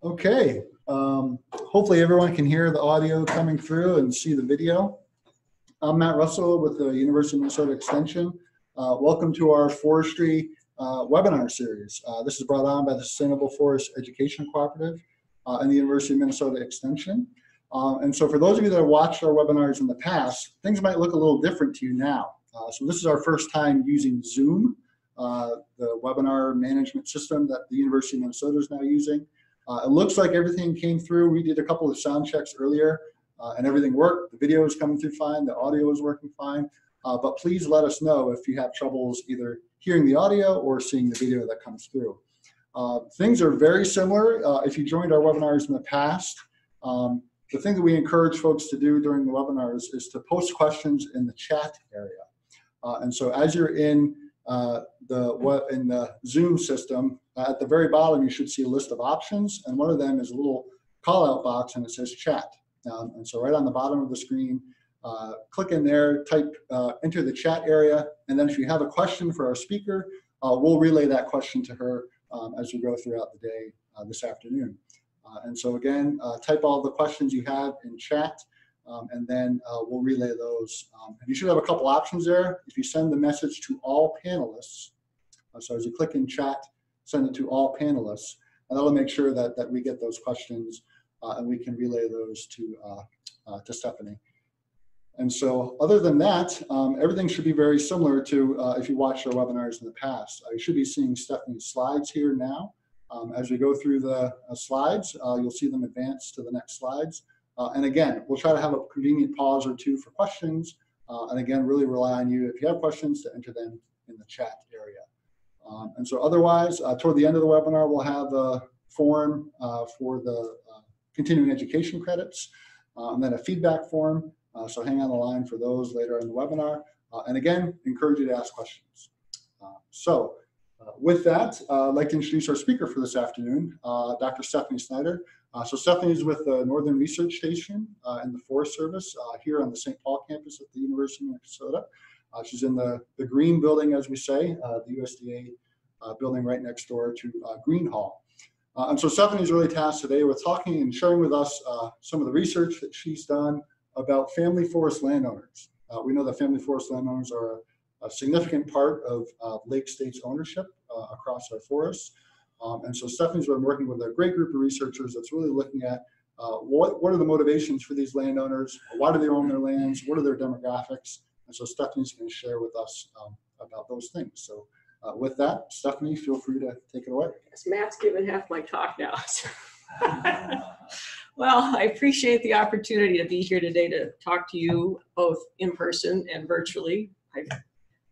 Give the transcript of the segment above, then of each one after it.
Okay, hopefully everyone can hear the audio coming through and see the video. I'm Matt Russell with the University of Minnesota Extension. Welcome to our forestry webinar series. This is brought on by the Sustainable Forest Education Cooperative and the University of Minnesota Extension. And so for those of you that have watched our webinars in the past, things might look a little different to you now. So this is our first time using Zoom, the webinar management system that the University of Minnesota is now using. It looks like everything came through. We did a couple of sound checks earlier and everything worked. The video is coming through fine. The audio is working fine. But please let us know if you have troubles either hearing the audio or seeing the video that comes through. Things are very similar. If you joined our webinars in the past, the thing that we encourage folks to do during the webinars is to post questions in the chat area. And so as you're in the Zoom system, at the very bottom, you should see a list of options, and one of them is a little call-out box, and it says chat. And so right on the bottom of the screen, click in there, type, enter the chat area, and then if you have a question for our speaker, we'll relay that question to her as we go throughout the day this afternoon. And so again, type all the questions you have in chat, and then we'll relay those. And you should have a couple options there. If you send the message to all panelists, so as you click in chat, send it to all panelists, and that'll make sure that we get those questions and we can relay those to Stephanie. And so other than that, everything should be very similar to if you watched our webinars in the past. You should be seeing Stephanie's slides here now. As we go through the slides, you'll see them advance to the next slides. And again, we'll try to have a convenient pause or two for questions. And again, really rely on you if you have questions to enter them in the chat area. And so otherwise, toward the end of the webinar, we'll have a form for the continuing education credits, and then a feedback form. So hang on the line for those later in the webinar. And again, encourage you to ask questions. With that, I'd like to introduce our speaker for this afternoon, Dr. Stephanie Snyder. So Stephanie is with the Northern Research Station in the Forest Service here on the St. Paul campus at the University of Minnesota. She's in the green building, as we say, the USDA building right next door to Green Hall. And so Stephanie's really tasked today with talking and sharing with us some of the research that she's done about family forest landowners. We know that family forest landowners are a significant part of Lake State's ownership across our forests. And so Stephanie's been working with a great group of researchers that's really looking at what are the motivations for these landowners, why do they own their lands, what are their demographics, and so Stephanie's going to share with us about those things. So with that, Stephanie, feel free to take it away. Yes, Matt's given half my talk now. Well, I appreciate the opportunity to be here today to talk to you both in person and virtually.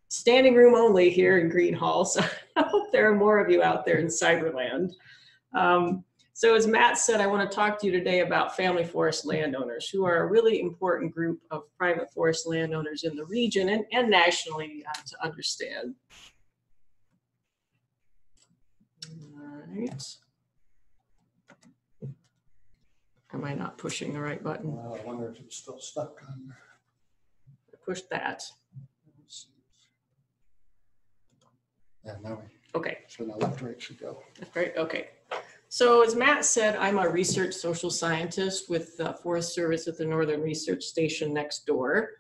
Standing room only here in Green Hall, so I hope there are more of you out there in Cyberland. So as Matt said, I want to talk to you today about family forest landowners, who are a really important group of private forest landowners in the region and nationally to understand. All right. Am I not pushing the right button? I wonder if it's still stuck on there. Push that. Yeah, now we. Okay. So now left, right should go. Right. Okay. So as Matt said, I'm a research social scientist with the Forest Service at the Northern Research Station next door.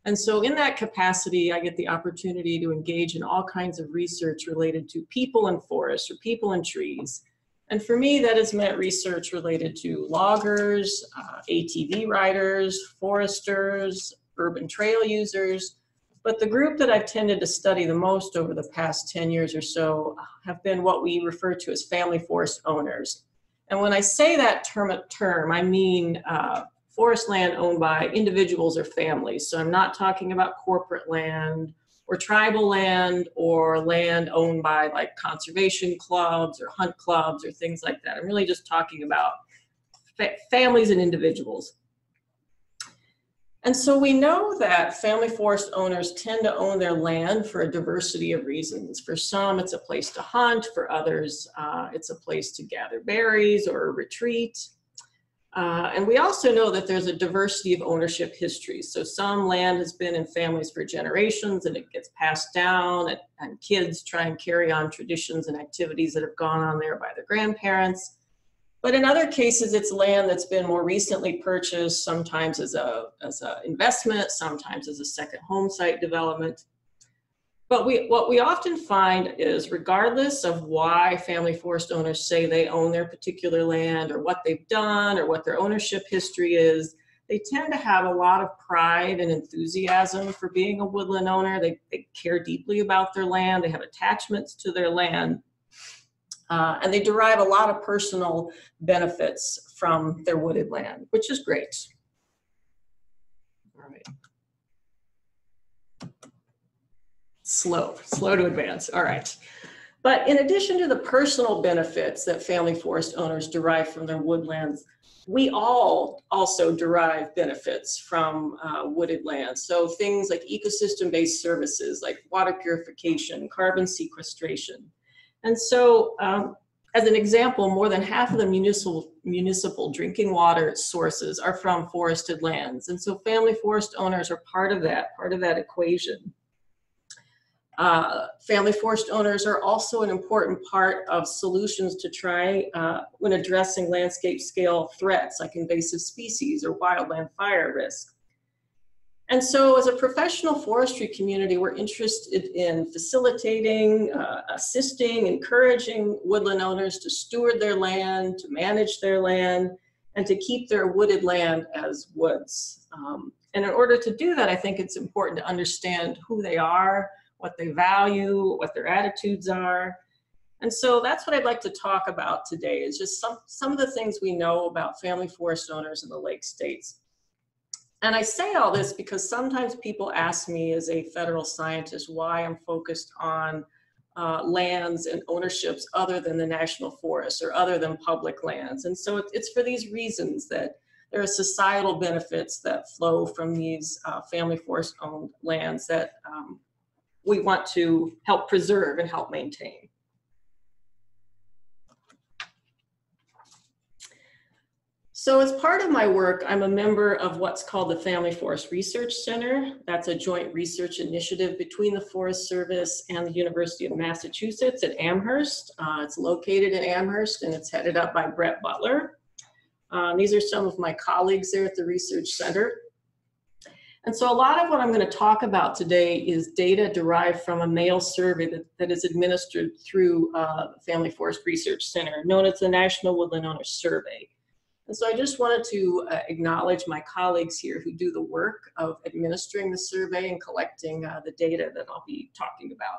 And so in that capacity, I get the opportunity to engage in all kinds of research related to people and forests or people and trees. And for me, that has meant research related to loggers, ATV riders, foresters, urban trail users. But the group that I've tended to study the most over the past 10 years or so have been what we refer to as family forest owners. And when I say that term, I mean forest land owned by individuals or families. So I'm not talking about corporate land or tribal land or land owned by like conservation clubs or hunt clubs or things like that. I'm really just talking about families and individuals. And so we know that family forest owners tend to own their land for a diversity of reasons. For some, it's a place to hunt. For others, it's a place to gather berries or retreat. And we also know that there's a diversity of ownership histories. So some land has been in families for generations and it gets passed down, and kids try and carry on traditions and activities that have gone on there by their grandparents. But in other cases, it's land that's been more recently purchased, sometimes as a investment, sometimes as a second home site development. But what we often find is, regardless of why family forest owners say they own their particular land or what they've done or what their ownership history is, they tend to have a lot of pride and enthusiasm for being a woodland owner. They care deeply about their land. They have attachments to their land. And they derive a lot of personal benefits from their wooded land, which is great. All right. Slow to advance. All right. But in addition to the personal benefits that family forest owners derive from their woodlands, we all also derive benefits from wooded lands. So things like ecosystem-based services like water purification, carbon sequestration. And so as an example, more than half of the municipal drinking water sources are from forested lands. And so family forest owners are part of that equation. Family forest owners are also an important part of solutions to try when addressing landscape scale threats like invasive species or wildland fire risk. And so as a professional forestry community, we're interested in facilitating, assisting, encouraging woodland owners to steward their land, to manage their land, and to keep their wooded land as woods. And in order to do that, I think it's important to understand who they are, what they value, what their attitudes are. And so that's what I'd like to talk about today, is just some of the things we know about family forest owners in the Lake States. And I say all this because sometimes people ask me as a federal scientist why I'm focused on lands and ownerships other than the national forests or other than public lands. And so it's for these reasons that there are societal benefits that flow from these family forest owned lands that we want to help preserve and help maintain. So as part of my work, I'm a member of what's called the Family Forest Research Center. That's a joint research initiative between the Forest Service and the University of Massachusetts at Amherst. It's located in Amherst and it's headed up by Brett Butler. These are some of my colleagues there at the Research Center. And so a lot of what I'm going to talk about today is data derived from a mail survey that is administered through the Family Forest Research Center, known as the National Woodland Owner Survey. And so I just wanted to acknowledge my colleagues here who do the work of administering the survey and collecting the data that I'll be talking about.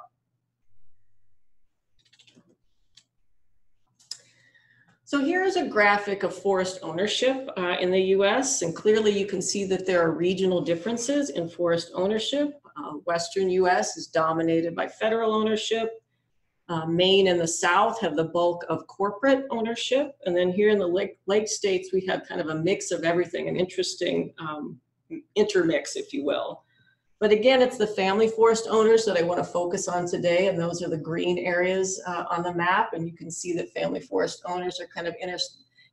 So here's a graphic of forest ownership in the US, and clearly you can see that there are regional differences in forest ownership. Western US is dominated by federal ownership. Maine and the South have the bulk of corporate ownership. And then here in the Lake States, we have kind of a mix of everything, an interesting intermix, if you will. But again, it's the family forest owners that I want to focus on today, and those are the green areas on the map. And you can see that family forest owners are kind of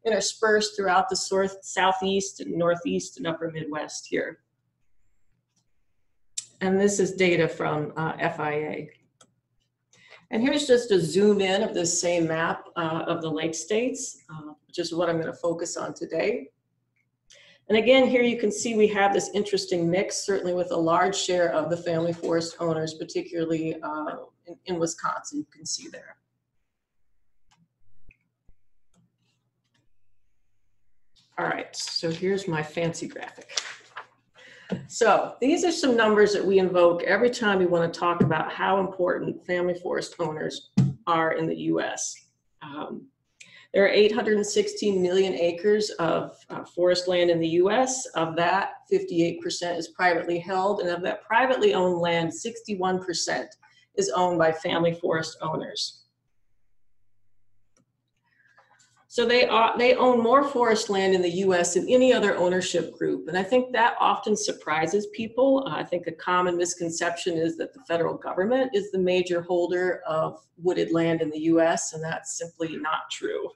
interspersed throughout the southeast and northeast and upper Midwest here. And this is data from FIA. And here's just a zoom in of this same map of the Lake States, which is what I'm going to focus on today. And again, here you can see we have this interesting mix, certainly with a large share of the family forest owners, particularly in Wisconsin, you can see there. All right, so here's my fancy graphic. So these are some numbers that we invoke every time we want to talk about how important family forest owners are in the US. There are 816 million acres of forest land in the US. Of that, 58% is privately held, and of that privately owned land, 61% is owned by family forest owners. So they own more forest land in the US than any other ownership group. And I think that often surprises people. I think a common misconception is that the federal government is the major holder of wooded land in the US, and that's simply not true.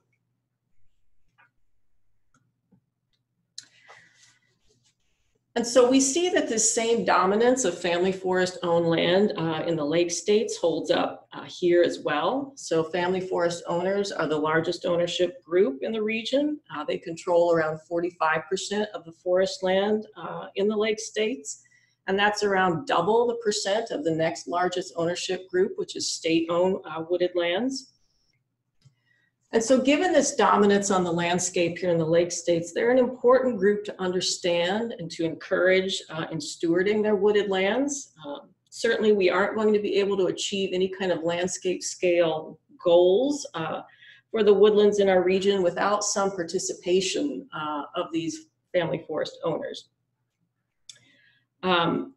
And so we see that this same dominance of family forest owned land in the lake states holds up here as well. So family forest owners are the largest ownership group in the region. They control around 45% of the forest land in the lake states. And that's around double the percent of the next largest ownership group, which is state-owned wooded lands. And so given this dominance on the landscape here in the lake states, they're an important group to understand and to encourage in stewarding their wooded lands. Certainly we aren't going to be able to achieve any kind of landscape scale goals for the woodlands in our region without some participation of these family forest owners.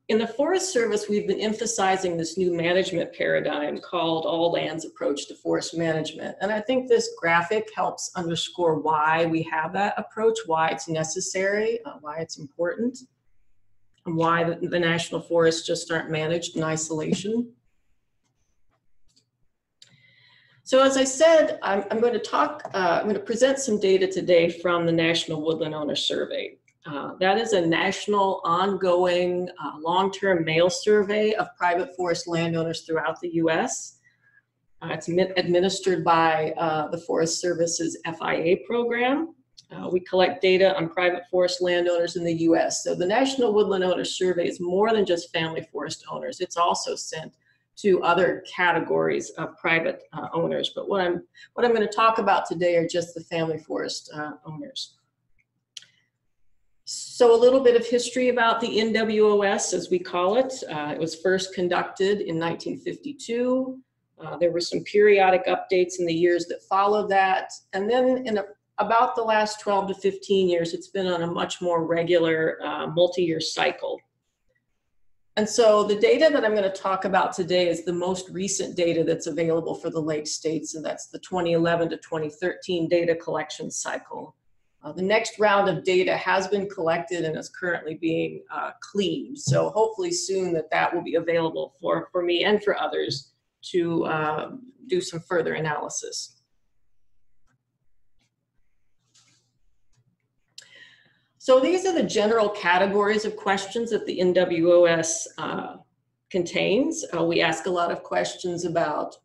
In the Forest Service, we've been emphasizing this new management paradigm called all lands approach to forest management. And I think this graphic helps underscore why we have that approach, why it's necessary, why it's important, and why the national forests just aren't managed in isolation. So as I said, I'm going to present some data today from the National Woodland Owner Survey. That is a national, ongoing, long-term mail survey of private forest landowners throughout the U.S. It's administered by the Forest Service's FIA program. We collect data on private forest landowners in the U.S. So the National Woodland Owner Survey is more than just family forest owners. It's also sent to other categories of private owners. But what I'm going to talk about today are just the family forest owners. So a little bit of history about the NWOS, as we call it. It was first conducted in 1952. There were some periodic updates in the years that followed that. And then in about the last 12 to 15 years, it's been on a much more regular multi-year cycle. And so the data that I'm going to talk about today is the most recent data that's available for the lake states, and that's the 2011 to 2013 data collection cycle. The next round of data has been collected and is currently being cleaned. So hopefully soon that will be available for me and for others to do some further analysis. So these are the general categories of questions that the NWOS contains. We ask a lot of questions about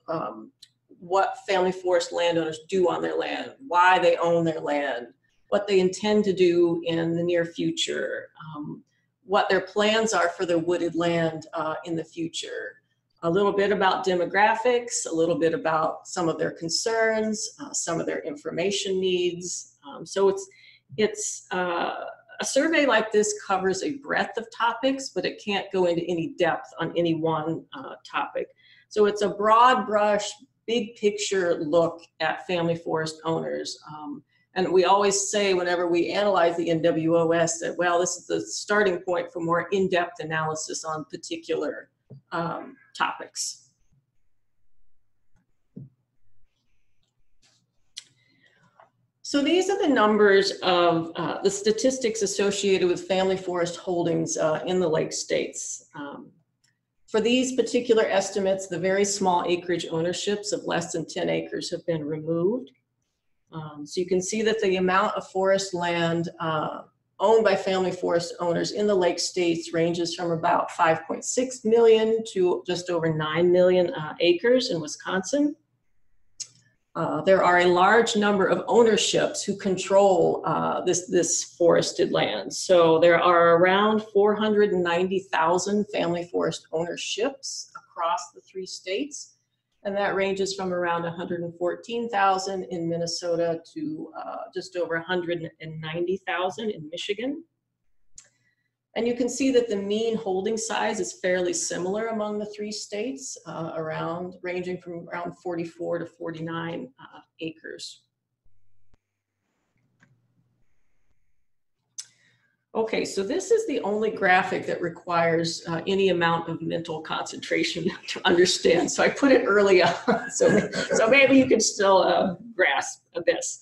what family forest landowners do on their land, why they own their land, what they intend to do in the near future, what their plans are for their wooded land in the future, a little bit about demographics, a little bit about some of their concerns, some of their information needs. So it's a survey like this covers a breadth of topics, but it can't go into any depth on any one topic. So it's a broad brush, big picture look at family forest owners. And we always say whenever we analyze the NWOS that, well, this is the starting point for more in-depth analysis on particular topics. So these are the numbers of the statistics associated with family forest holdings in the lake states. For these particular estimates, the very small acreage ownerships of less than 10 acres have been removed. So you can see that the amount of forest land owned by family forest owners in the lake states ranges from about 5.6 million to just over 9 million acres in Wisconsin. There are a large number of ownerships who control this forested land. So there are around 490,000 family forest ownerships across the 3 states. And that ranges from around 114,000 in Minnesota to just over 190,000 in Michigan. And you can see that the mean holding size is fairly similar among the 3 states, ranging from around 44 to 49 acres. Okay, so this is the only graphic that requires any amount of mental concentration to understand. So I put it early on, so maybe you can still grasp this.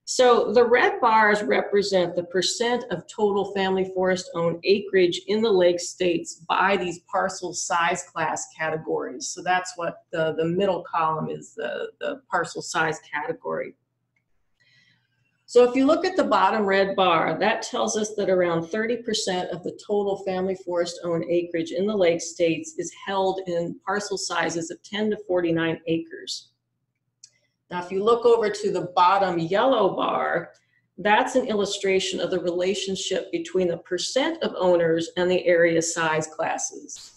So the red bars represent the percent of total family forest owned acreage in the lake states by these parcel size class categories. So that's what the middle column is, the parcel size category. So if you look at the bottom red bar, that tells us that around 30% of the total family forest owned acreage in the Lake States is held in parcel sizes of 10 to 49 acres. Now, if you look over to the bottom yellow bar, that's an illustration of the relationship between the percent of owners and the area size classes.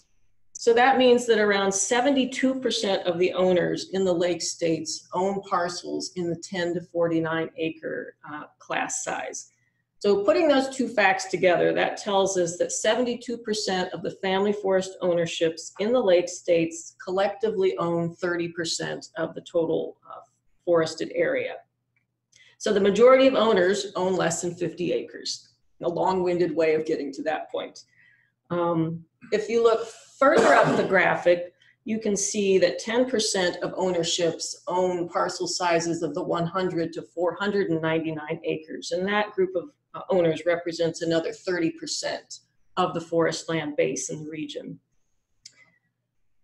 So that means that around 72% of the owners in the Lake States own parcels in the 10 to 49 acre class size. So putting those two facts together, that tells us that 72% of the family forest ownerships in the Lake States collectively own 30% of the total forested area. So the majority of owners own less than 50 acres, a long-winded way of getting to that point. If you look further up the graphic, you can see that 10% of ownerships own parcel sizes of the 100 to 499 acres. And that group of owners represents another 30% of the forest land base in the region.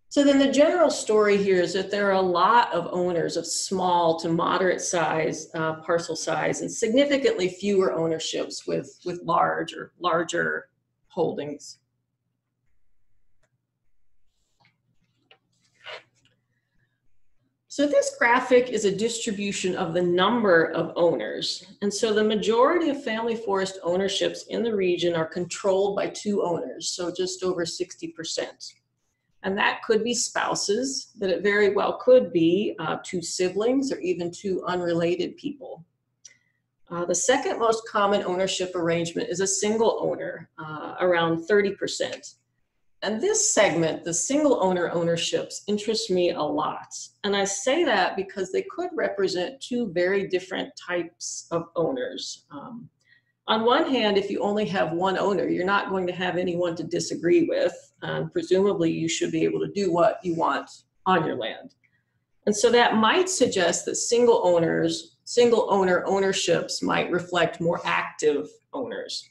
So then the general story here is that there are a lot of owners of small to moderate size parcel size and significantly fewer ownerships with larger holdings. So this graphic is a distribution of the number of owners. And so the majority of family forest ownerships in the region are controlled by two owners, so just over 60%. And that could be spouses, but it very well could be two siblings or even two unrelated people. The second most common ownership arrangement is a single owner, around 30%. And this segment, the single owner ownerships, interests me a lot. And I say that because they could represent two very different types of owners. On one hand, if you only have one owner, you're not going to have anyone to disagree with. Presumably, you should be able to do what you want on your land. And so that might suggest that single owner ownerships might reflect more active owners.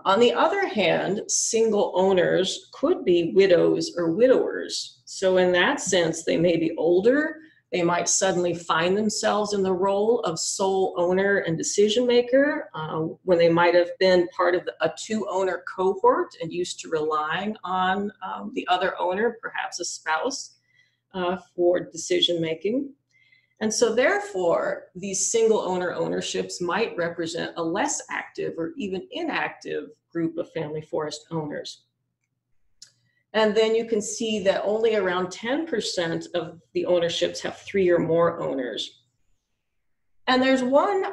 On the other hand, single owners could be widows or widowers. So in that sense, they may be older. They might suddenly find themselves in the role of sole owner and decision maker when they might have been part of a two-owner cohort and used to relying on the other owner, perhaps a spouse, for decision making. And so therefore, these single owner ownerships might represent a less active or even inactive group of family forest owners. And then you can see that only around 10% of the ownerships have 3 or more owners. And there's one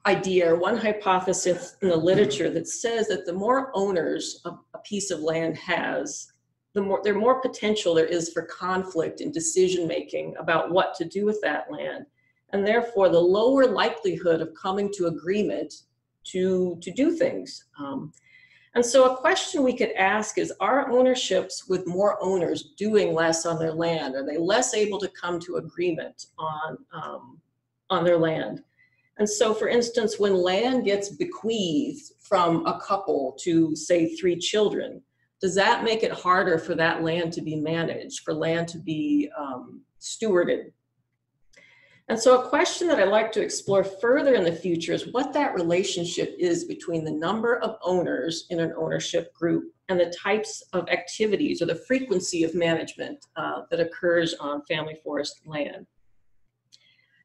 idea, or one hypothesis in the literature that says that the more owners a piece of land has, the more potential there is for conflict and decision making about what to do with that land. And therefore, the lower likelihood of coming to agreement to do things. And so a question we could ask is, are ownerships with more owners doing less on their land? Are they less able to come to agreement on their land? And so, for instance, when land gets bequeathed from a couple to, say, 3 children, does that make it harder for that land to be managed, for land to be stewarded? And so a question that I'd like to explore further in the future is what that relationship is between the number of owners in an ownership group and the types of activities or the frequency of management that occurs on family forest land.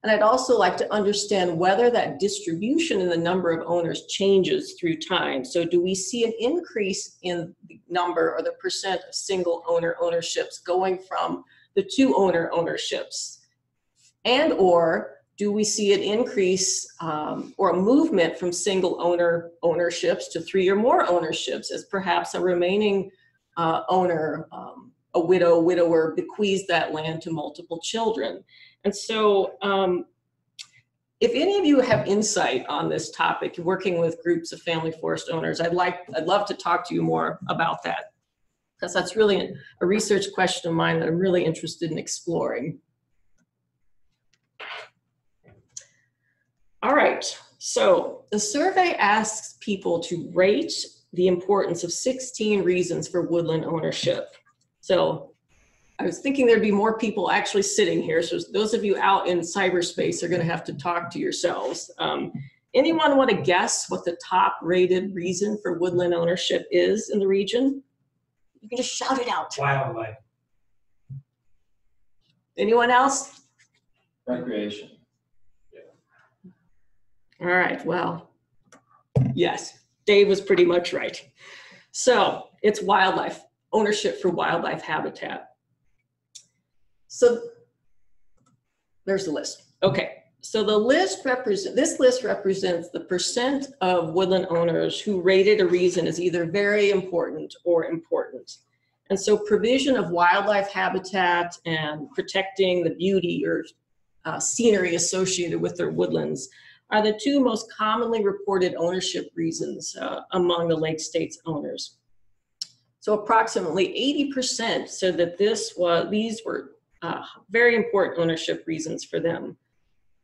And I'd also like to understand whether that distribution in the number of owners changes through time. So do we see an increase in the number or the percent of single owner ownerships going from the 2 owner ownerships? And or do we see an increase or a movement from single owner ownerships to 3 or more ownerships as perhaps a remaining owner, a widower bequeaths that land to multiple children? And so if any of you have insight on this topic, working with groups of family forest owners, I'd love to talk to you more about that, because that's really a research question of mine that I'm really interested in exploring. All right, so the survey asks people to rate the importance of 16 reasons for woodland ownership. So I was thinking there'd be more people actually sitting here. So those of you out in cyberspace are going to have to talk to yourselves. Anyone want to guess what the top rated reason for woodland ownership is in the region? You can just shout it out. Wildlife. Anyone else? Recreation. All right, well, yes, Dave was pretty much right. So it's wildlife, ownership for wildlife habitat. So there's the list. Okay, so the list this list represents the percent of woodland owners who rated a reason as either very important or important. And so provision of wildlife habitat and protecting the beauty or scenery associated with their woodlands are the two most commonly reported ownership reasons among the Lake States owners. So approximately 80% said that these were very important ownership reasons for them,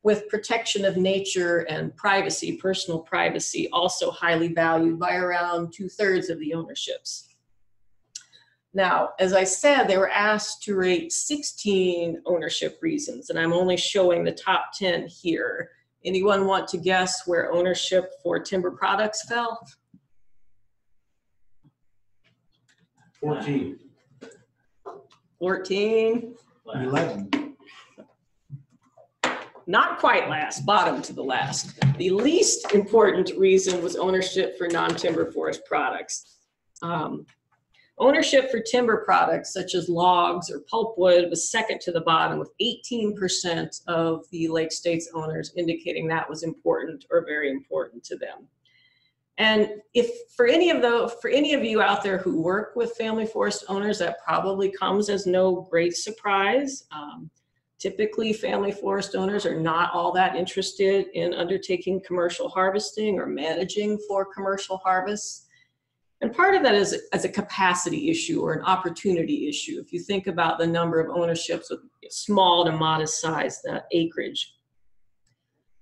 with protection of nature and privacy, personal privacy, also highly valued by around 2/3 of the ownerships. Now, as I said, they were asked to rate 16 ownership reasons, and I'm only showing the top 10 here. Anyone want to guess where ownership for timber products fell? 14. 14. 11. Not quite last, bottom to the last. The least important reason was ownership for non-timber forest products. Ownership for timber products such as logs or pulpwood was second to the bottom, with 18% of the Lake States owners indicating that was important or very important to them. And if for any of you out there who work with family forest owners, that probably comes as no great surprise. Typically, family forest owners are not all that interested in undertaking commercial harvesting or managing for commercial harvests. And part of that is as a capacity issue or an opportunity issue. If you think about the number of ownerships with small to modest sized acreage.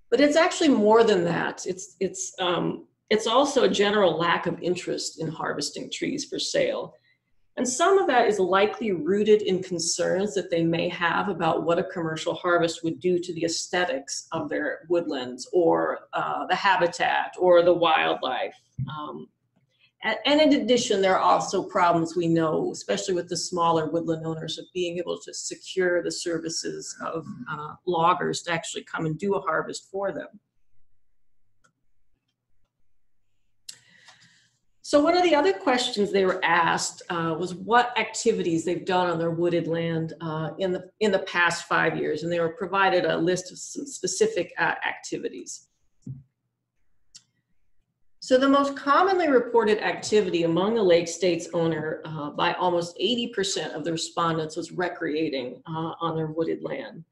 But it's actually more than that. It's also a general lack of interest in harvesting trees for sale. And some of that is likely rooted in concerns that they may have about what a commercial harvest would do to the aesthetics of their woodlands or the habitat or the wildlife. And in addition, there are also problems we know, especially with the smaller woodland owners, of being able to secure the services of loggers to actually come and do a harvest for them. So one of the other questions they were asked was what activities they've done on their wooded land in the past 5 years, and they were provided a list of some specific activities. So the most commonly reported activity among the Lake States owner by almost 80% of the respondents was recreating on their wooded land.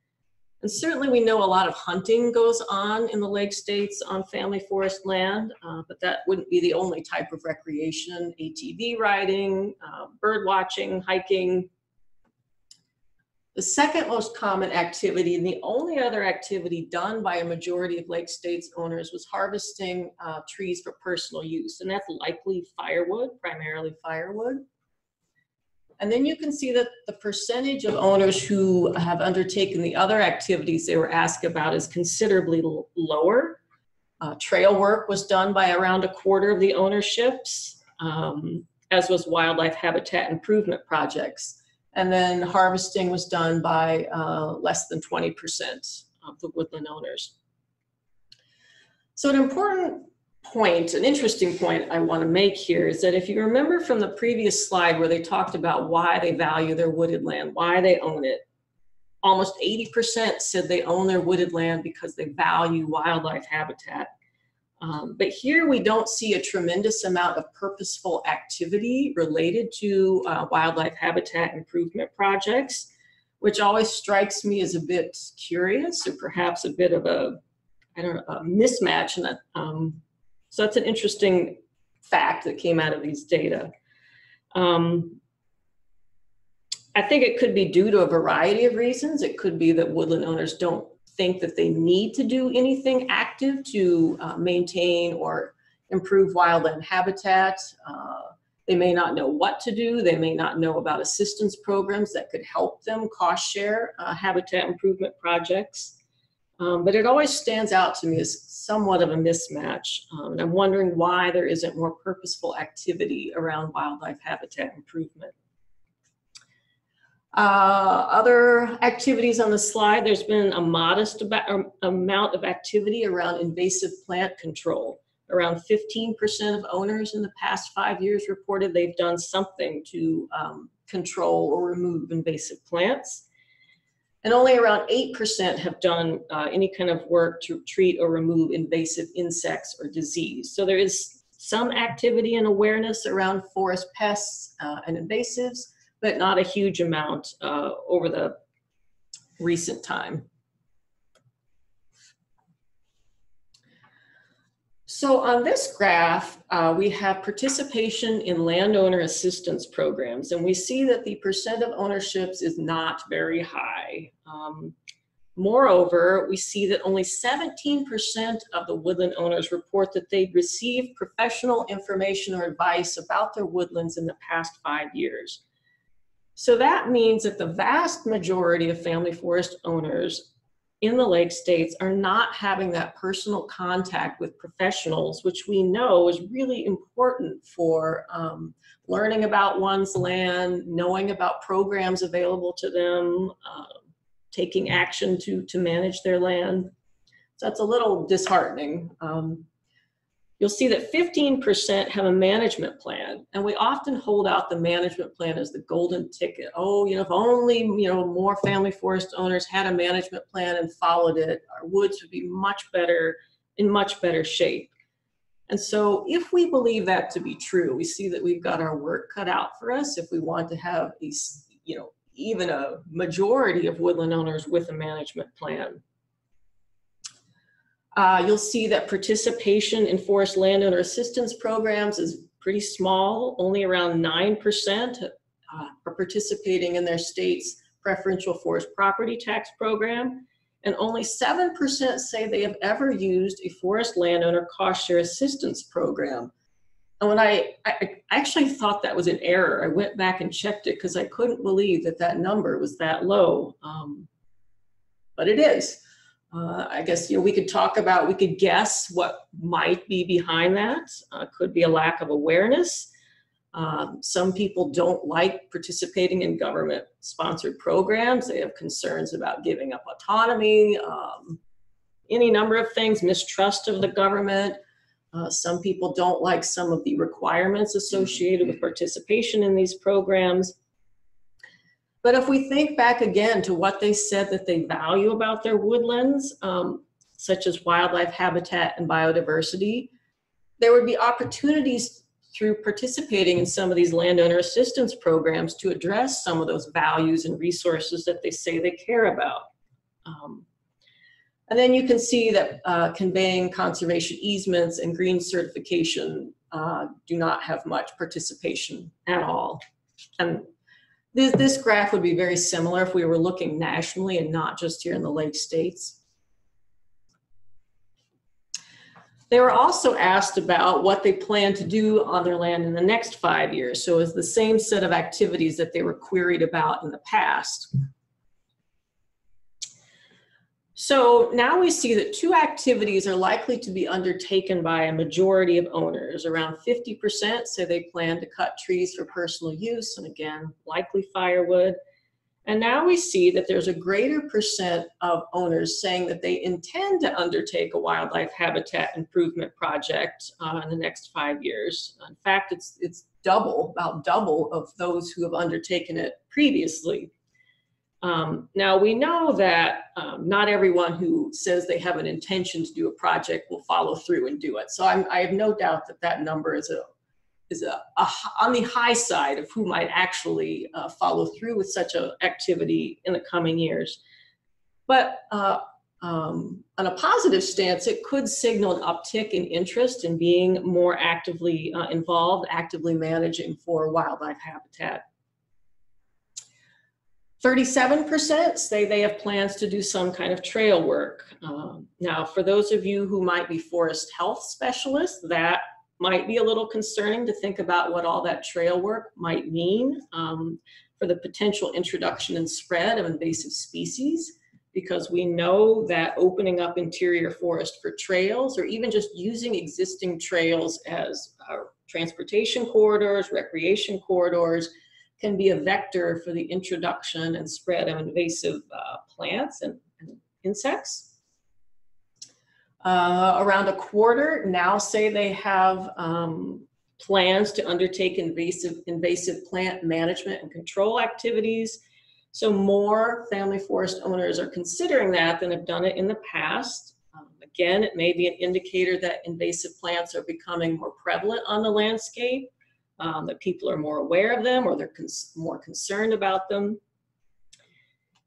And certainly we know a lot of hunting goes on in the Lake States on family forest land, but that wouldn't be the only type of recreation. ATV riding, bird watching, hiking. The second most common activity, and the only other activity done by a majority of Lake States owners, was harvesting trees for personal use. And that's likely firewood, primarily firewood. And then you can see that the percentage of owners who have undertaken the other activities they were asked about is considerably lower. Trail work was done by around 1/4 of the ownerships, as was wildlife habitat improvement projects. And then harvesting was done by less than 20% of the woodland owners. So an important point, an interesting point I want to make here is that if you remember from the previous slide where they talked about why they value their wooded land, why they own it, almost 80% said they own their wooded land because they value wildlife habitat. But here we don't see a tremendous amount of purposeful activity related to wildlife habitat improvement projects, which always strikes me as a bit curious or perhaps a bit of a mismatch. And so that's an interesting fact that came out of these data. I think it could be due to a variety of reasons. It could be that woodland owners don't think that they need to do anything active to maintain or improve wildland habitat. They may not know what to do. They may not know about assistance programs that could help them cost share habitat improvement projects. But it always stands out to me as somewhat of a mismatch. And I'm wondering why there isn't more purposeful activity around wildlife habitat improvement. Other activities on the slide, there's been a modest amount of activity around invasive plant control. Around 15% of owners in the past 5 years reported they've done something to control or remove invasive plants. And only around 8% have done any kind of work to treat or remove invasive insects or disease. So there is some activity and awareness around forest pests and invasives, but not a huge amount over the recent time. So on this graph, we have participation in landowner assistance programs, and we see that the percent of ownerships is not very high. Moreover, we see that only 17% of the woodland owners report that they've received professional information or advice about their woodlands in the past 5 years. So that means that the vast majority of family forest owners in the Lake States are not having that personal contact with professionals, which we know is really important for learning about one's land, knowing about programs available to them, taking action to manage their land. So that's a little disheartening. You'll see that 15% have a management plan, and we often hold out the management plan as the golden ticket. Oh, if only, more family forest owners had a management plan and followed it, our woods would be in much better shape. And so if we believe that to be true, we see that we've got our work cut out for us if we want to have even a majority of woodland owners with a management plan. You'll see that participation in forest landowner assistance programs is pretty small. Only around 9% are participating in their state's preferential forest property tax program, and only 7% say they have ever used a forest landowner cost share assistance program. And when I actually thought that was an error, I went back and checked it because I couldn't believe that number was that low, but it is. I guess we could guess what might be behind that. Could be a lack of awareness. Some people don't like participating in government-sponsored programs. They have concerns about giving up autonomy, any number of things, mistrust of the government. Some people don't like some of the requirements associated with participation in these programs. But if we think back again to what they said that they value about their woodlands, such as wildlife habitat and biodiversity, there would be opportunities through participating in some of these landowner assistance programs to address some of those values and resources that they say they care about. And then you can see that conveying conservation easements and green certification do not have much participation at all. And this graph would be very similar if we were looking nationally and not just here in the Lake States. They were also asked about what they plan to do on their land in the next 5 years. So it's the same set of activities that they were queried about in the past. So now we see that 2 activities are likely to be undertaken by a majority of owners. Around 50% say they plan to cut trees for personal use, and again, likely firewood. And now we see that there's a greater percent of owners saying that they intend to undertake a wildlife habitat improvement project in the next 5 years. In fact, it's about double of those who have undertaken it previously. Now we know that not everyone who says they have an intention to do a project will follow through and do it. So I have no doubt that number is on the high side of who might actually follow through with such an activity in the coming years. But on a positive stance, it could signal an uptick in interest in being more actively involved, actively managing for wildlife habitat. 37% say they have plans to do some kind of trail work. Now, for those of you who might be forest health specialists, that might be a little concerning to think about what all that trail work might mean for the potential introduction and spread of invasive species, because we know that opening up interior forest for trails, or even just using existing trails as transportation corridors, recreation corridors, can be a vector for the introduction and spread of invasive plants and insects. Around a quarter now say they have plans to undertake invasive plant management and control activities. So more family forest owners are considering that than have done it in the past. Again, it may be an indicator that invasive plants are becoming more prevalent on the landscape, that people are more aware of them, or they're more concerned about them.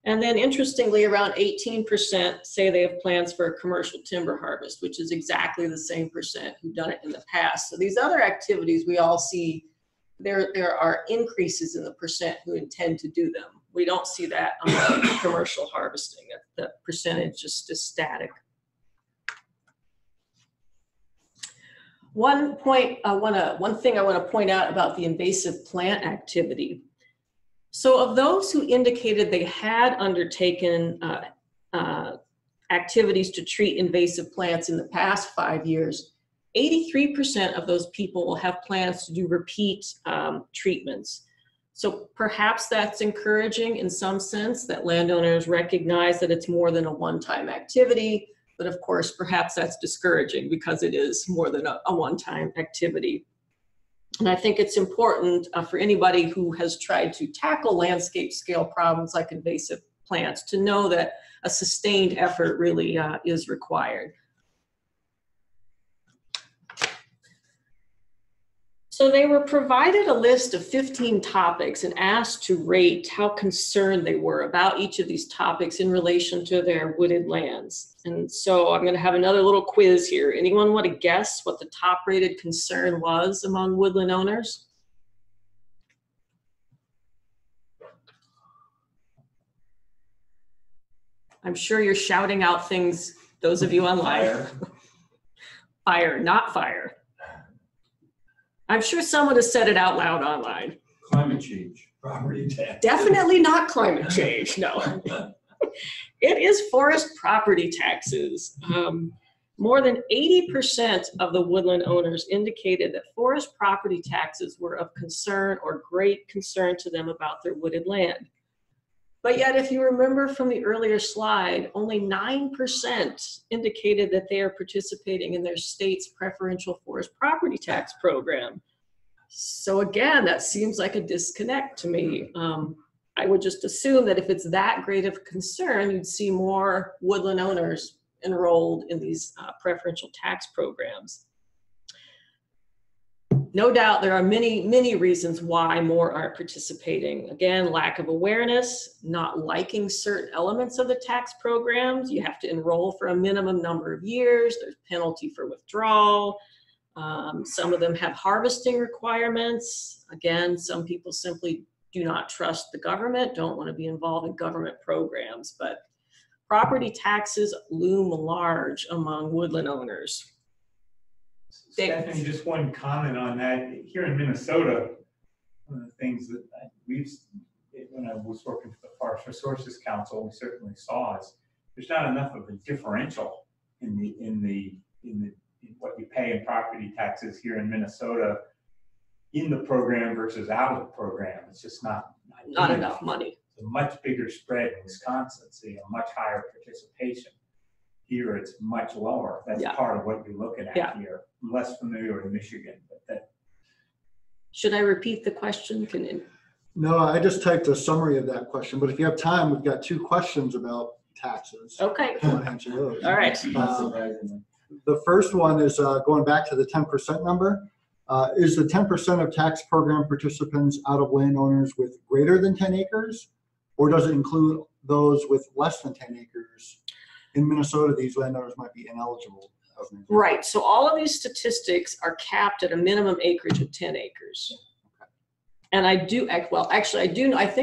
And then interestingly, around 18% say they have plans for a commercial timber harvest, which is exactly the same percent who've done it in the past. So these other activities, we all see there are increases in the percent who intend to do them. We don't see that on commercial harvesting. The percentage just is static. One thing I want to point out about the invasive plant activity. So of those who indicated they had undertaken activities to treat invasive plants in the past 5 years, 83% of those people will have plans to do repeat treatments. So perhaps that's encouraging in some sense, that landowners recognize that it's more than a one-time activity, but of course, perhaps that's discouraging because it is more than a one-time activity. And I think it's important for anybody who has tried to tackle landscape scale problems like invasive plants to know that a sustained effort really is required. So they were provided a list of 15 topics and asked to rate how concerned they were about each of these topics in relation to their wooded lands. And so I'm going to have another little quiz here. Anyone want to guess what the top rated concern was among woodland owners? I'm sure you're shouting out things, those of you online. Fire. Fire, not fire. I'm sure someone has said it out loud online. Climate change, property tax. Definitely not climate change, no. It is forest property taxes. More than 80% of the woodland owners indicated that forest property taxes were of concern or great concern to them about their wooded land. But yet, if you remember from the earlier slide, only 9% indicated that they are participating in their state's preferential forest property tax program. So again, that seems like a disconnect to me. I would just assume that if it's that great of concern, you'd see more woodland owners enrolled in these preferential tax programs. No doubt there are many, many reasons why more aren't participating. Again, lack of awareness, not liking certain elements of the tax programs. You have to enroll for a minimum number of years. There's penalty for withdrawal. Some of them have harvesting requirements. Again, some people simply do not trust the government, don't want to be involved in government programs, but property taxes loom large among woodland owners. Stephanie, just one comment on that. Here in Minnesota, one of the things that when I was working for the Forest Resources Council, we certainly saw is there's not enough of a differential in what you pay in property taxes here in Minnesota in the program versus out of the program. It's just not enough money. It's a much bigger spread in Wisconsin, so you have much higher participation. Here it's much lower. That's part of what you're looking at here. I'm less familiar with Michigan, but that. Should I repeat the question? No, I just typed a summary of that question, but if you have time, we've got 2 questions about taxes. Okay. If you want to answer those. All right. The first one is going back to the 10% number. Is the 10% of tax program participants out of landowners with greater than 10 acres? Or does it include those with less than 10 acres? In Minnesota, these landowners might be ineligible. Right, so all of these statistics are capped at a minimum acreage of 10 acres. And I think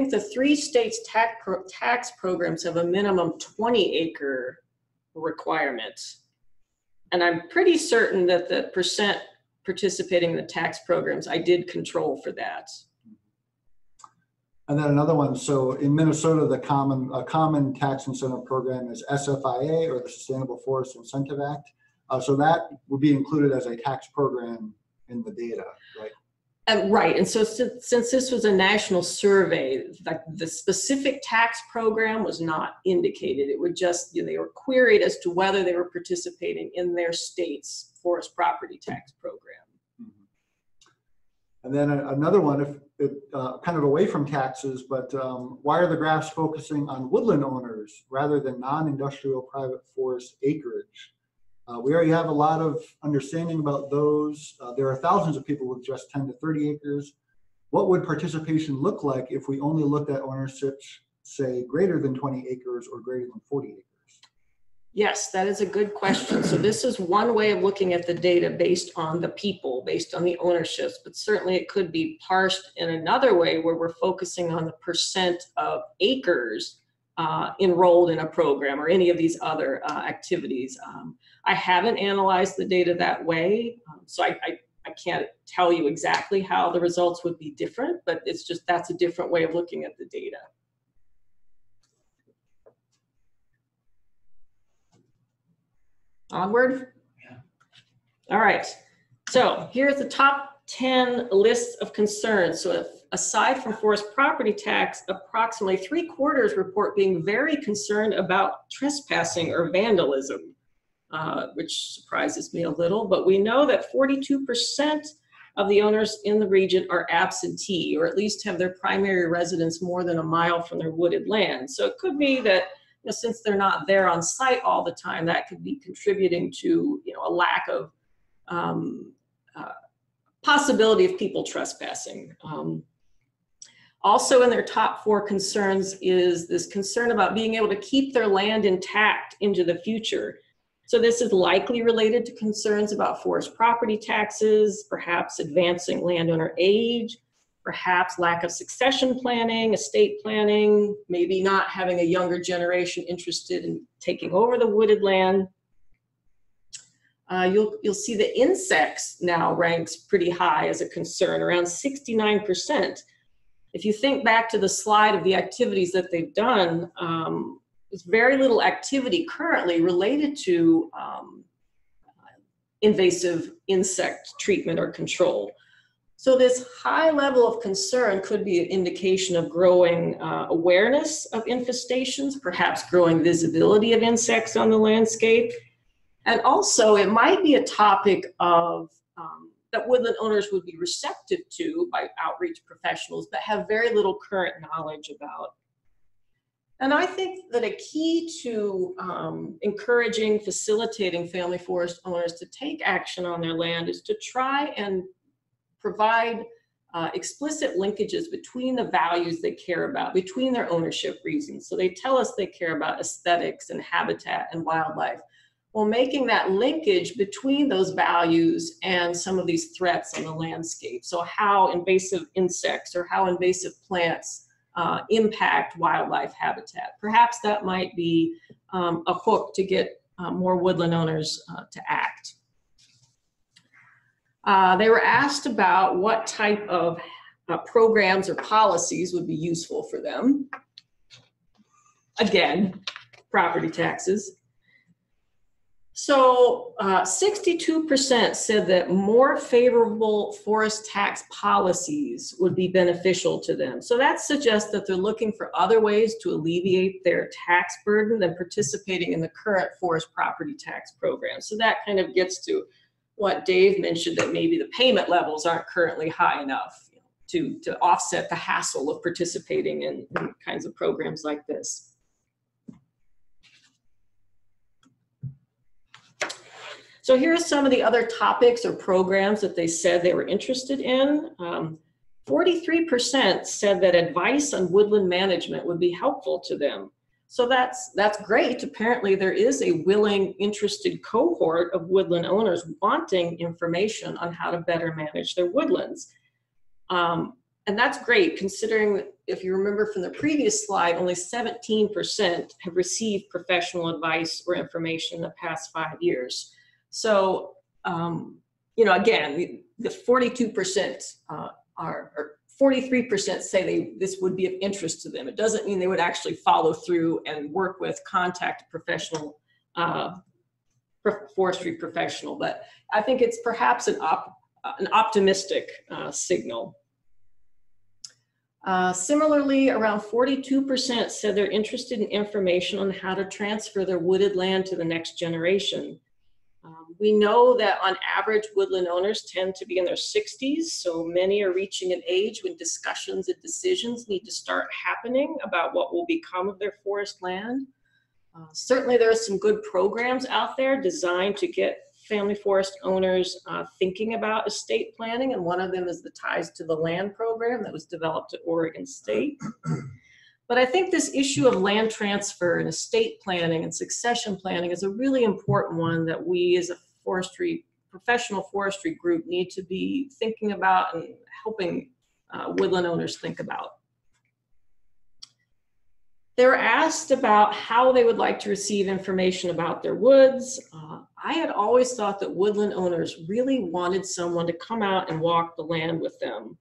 the 3 states tax programs have a minimum 20 acre requirement. And I'm pretty certain that the participating in the tax programs, I did control for that. And then another one, so in Minnesota, a common tax incentive program is SFIA, or the Sustainable Forest Incentive Act. So that would be included as a tax program in the data, right? Right, and so since this was a national survey, like the specific tax program was not indicated. It would just, they were queried as to whether they were participating in their state's forest property tax program. And then another one, if it kind of away from taxes, but why are the graphs focusing on woodland owners rather than non-industrial private forest acreage? We already have a lot of understanding about those. There are thousands of people with just 10 to 30 acres. What would participation look like if we only looked at ownerships, say, greater than 20 acres or greater than 40 acres? Yes, that is a good question. So this is one way of looking at the data based on the people, based on the ownerships, but certainly it could be parsed in another way where we're focusing on the percent of acres enrolled in a program or any of these other activities. I haven't analyzed the data that way, so I can't tell you exactly how the results would be different, but it's just that's a different way of looking at the data. Onward? Yeah. All right, so here's the top 10 lists of concerns. So if, aside from forest property tax, approximately 3/4 report being very concerned about trespassing or vandalism, which surprises me a little, but we know that 42% of the owners in the region are absentee, or at least have their primary residence more than a mile from their wooded land. So it could be that since they're not there on site all the time, that could be contributing to a lack of possibility of people trespassing. Also in their top 4 concerns is this concern about being able to keep their land intact into the future. So this is likely related to concerns about forest property taxes, perhaps advancing landowner age, perhaps lack of succession planning, estate planning, maybe not having a younger generation interested in taking over the wooded land. You'll see the insects now ranks pretty high as a concern, around 69%. If you think back to the slide of the activities that they've done, there's very little activity currently related to invasive insect treatment or control. So this high level of concern could be an indication of growing awareness of infestations, perhaps growing visibility of insects on the landscape. And also it might be a topic of that woodland owners would be receptive to by outreach professionals, but have very little current knowledge about. And I think that a key to encouraging, facilitating family forest owners to take action on their land is to try and provide explicit linkages between the values they care about, between their ownership reasons. So they tell us they care about aesthetics and habitat and wildlife. Well, making that linkage between those values and some of these threats on the landscape. So how invasive insects or how invasive plants impact wildlife habitat. Perhaps that might be a hook to get more woodland owners to act. They were asked about what type of programs or policies would be useful for them. Again, property taxes. So 62% said that more favorable forest tax policies would be beneficial to them. So that suggests that they're looking for other ways to alleviate their tax burden than participating in the current forest property tax program. So that kind of gets to what Dave mentioned, that maybe the payment levels aren't currently high enough to offset the hassle of participating in kinds of programs like this. So here are some of the other topics or programs that they said they were interested in. 43% said that advice on woodland management would be helpful to them. So that's great. Apparently there is a willing, interested cohort of woodland owners wanting information on how to better manage their woodlands. And that's great, considering, if you remember from the previous slide, only 17% have received professional advice or information in the past 5 years. So you know, again, the 42% or 43% say this would be of interest to them. It doesn't mean they would actually follow through and work with, contact a professional, forestry professional, but I think it's perhaps an optimistic signal. Similarly, around 42% said they're interested in information on how to transfer their wooded land to the next generation. We know that on average, woodland owners tend to be in their 60s, so many are reaching an age when discussions and decisions need to start happening about what will become of their forest land. Certainly there are some good programs out there designed to get family forest owners thinking about estate planning, and one of them is the Ties to the Land program that was developed at Oregon State. But I think this issue of land transfer and estate planning and succession planning is a really important one that we as a professional forestry group need to be thinking about and helping woodland owners think about. They were asked about how they would like to receive information about their woods. I had always thought that woodland owners really wanted someone to come out and walk the land with them.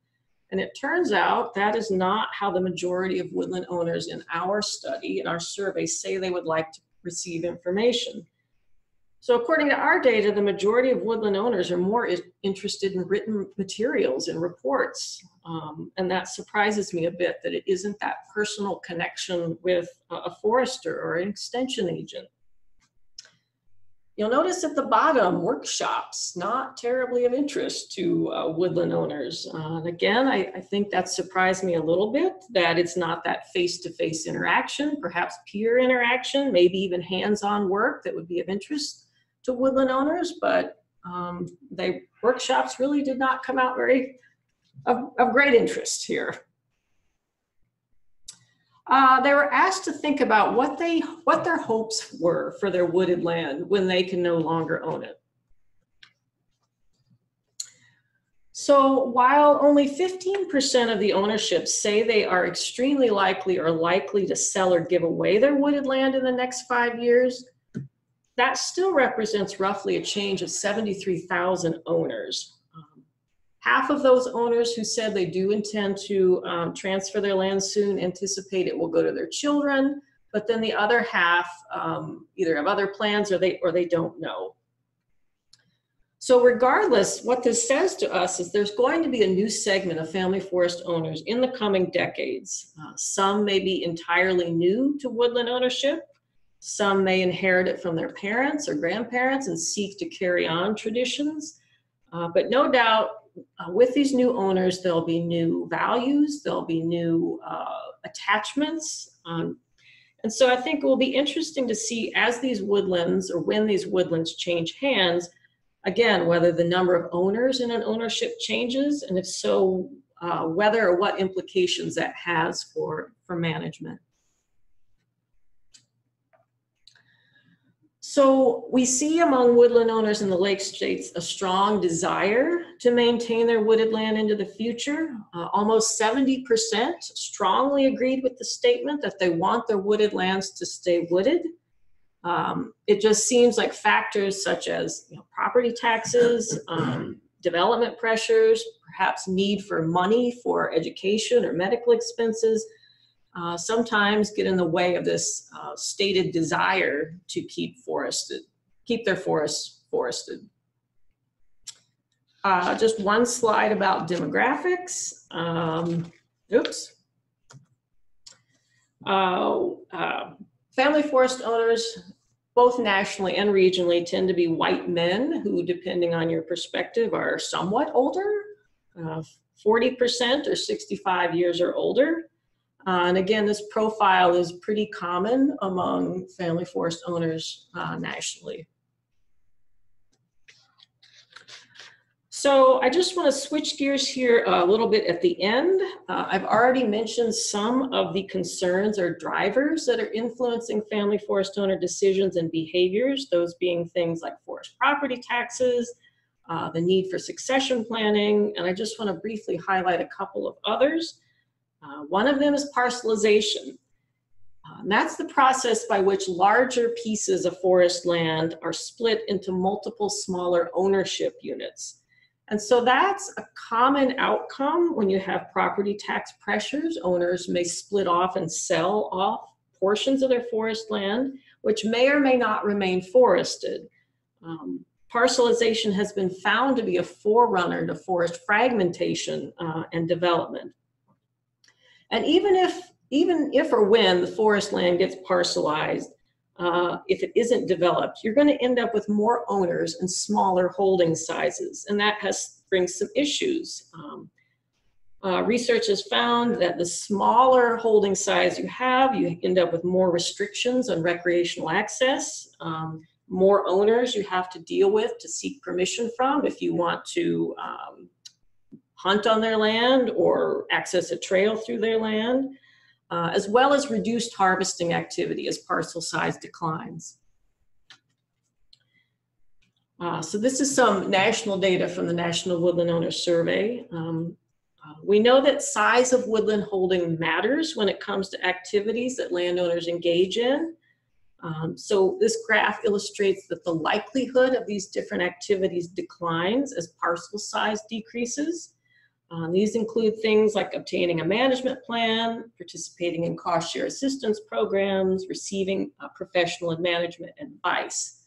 And it turns out that is not how the majority of woodland owners in our study, in our survey, say they would like to receive information. So according to our data, the majority of woodland owners are more interested in written materials and reports. And that surprises me a bit, that it isn't that personal connection with a forester or an extension agent. You'll notice at the bottom, workshops, not terribly of interest to woodland owners. And again, I think that surprised me a little bit, that it's not that face-to-face interaction, perhaps peer interaction, maybe even hands-on work that would be of interest to woodland owners, but workshops really did not come out of great interest here. They were asked to think about what their hopes were for their wooded land when they can no longer own it. So while only 15% of the ownerships say they are extremely likely or likely to sell or give away their wooded land in the next 5 years, that still represents roughly a change of 73,000 owners. Half of those owners who said they do intend to transfer their land soon anticipate it will go to their children, but then the other half either have other plans or they don't know. So regardless, what this says to us is there's going to be a new segment of family forest owners in the coming decades. Some may be entirely new to woodland ownership. Some may inherit it from their parents or grandparents and seek to carry on traditions. But no doubt, with these new owners, there'll be new values, there'll be new attachments. And so I think it will be interesting to see as these woodlands, or when these woodlands change hands, again, whether the number of owners in an ownership changes, and if so, whether or what implications that has for management. So we see among woodland owners in the Lake States a strong desire to maintain their wooded land into the future. Almost 70% strongly agreed with the statement that they want their wooded lands to stay wooded. It just seems like factors such as property taxes, development pressures, perhaps need for money for education or medical expenses, sometimes get in the way of this stated desire to keep their forests forested. Just one slide about demographics. Family forest owners, both nationally and regionally, tend to be white men who, depending on your perspective, are somewhat older, 40% or 65 years or older. And again, this profile is pretty common among family forest owners nationally. So I just want to switch gears here a little bit at the end. I've already mentioned some of the concerns or drivers that are influencing family forest owner decisions and behaviors, those being things like forest property taxes, the need for succession planning, and I just want to briefly highlight a couple of others. One of them is parcelization. And that's the process by which larger pieces of forest land are split into multiple smaller ownership units. And so that's a common outcome when you have property tax pressures. Owners may split off and sell off portions of their forest land, which may or may not remain forested. Parcelization has been found to be a forerunner to forest fragmentation and development. And even if or when the forest land gets parcelized, if it isn't developed, you're going to end up with more owners and smaller holding sizes, and that brings some issues. Research has found that the smaller holding size you have, you end up with more restrictions on recreational access, more owners you have to deal with to seek permission from if you want to hunt on their land or access a trail through their land. As well as reduced harvesting activity as parcel size declines. So this is some national data from the National Woodland Owner Survey. We know that size of woodland holding matters when it comes to activities that landowners engage in. So this graph illustrates that the likelihood of these different activities declines as parcel size decreases. These include things like obtaining a management plan, participating in cost share assistance programs, receiving professional and management advice.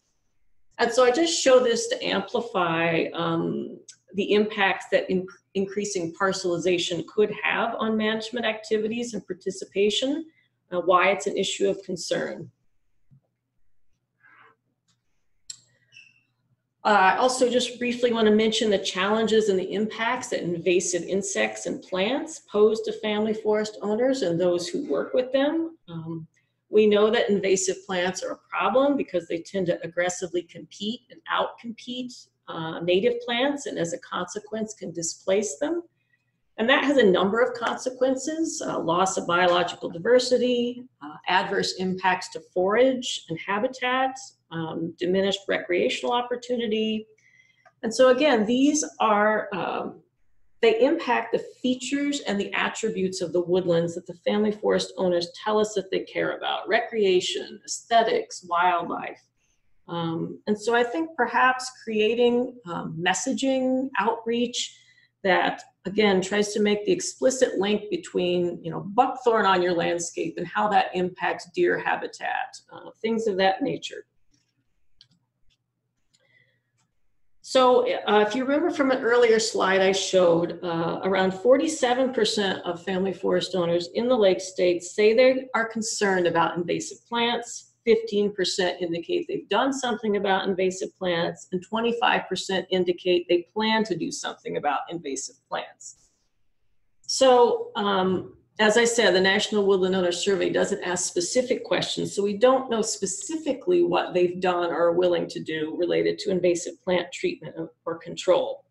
And so I just show this to amplify the impacts that increasing parcelization could have on management activities and participation, why it's an issue of concern. I also just briefly want to mention the challenges and the impacts that invasive insects and plants pose to family forest owners and those who work with them. We know that invasive plants are a problem because they tend to aggressively compete and outcompete native plants, and as a consequence can displace them. And that has a number of consequences: loss of biological diversity, adverse impacts to forage and habitat, diminished recreational opportunity. And so again, these are, they impact the features and the attributes of the woodlands that the family forest owners tell us that they care about: recreation, aesthetics, wildlife. And so I think perhaps creating messaging, outreach that, again, tries to make the explicit link between, buckthorn on your landscape and how that impacts deer habitat, things of that nature. So if you remember from an earlier slide I showed, around 47% of family forest owners in the Lake States say they are concerned about invasive plants, 15% indicate they've done something about invasive plants, and 25% indicate they plan to do something about invasive plants. So as I said, the National Woodland Owner Survey doesn't ask specific questions, so we don't know specifically what they've done or are willing to do related to invasive plant treatment or control.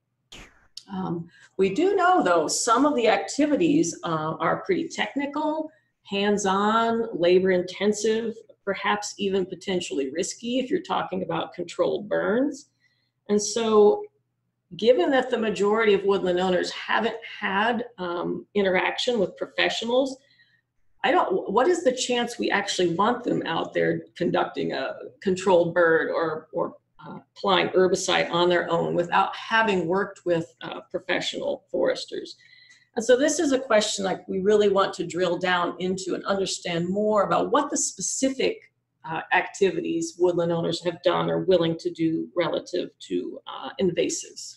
We do know, though, some of the activities are pretty technical, hands-on, labor-intensive, perhaps even potentially risky if you're talking about controlled burns. And so given that the majority of woodland owners haven't had interaction with professionals, what is the chance we actually want them out there conducting a controlled burn or applying herbicide on their own without having worked with professional foresters? And so this is a question like we really want to drill down into and understand more about what the specific activities woodland owners have done or willing to do relative to invasives.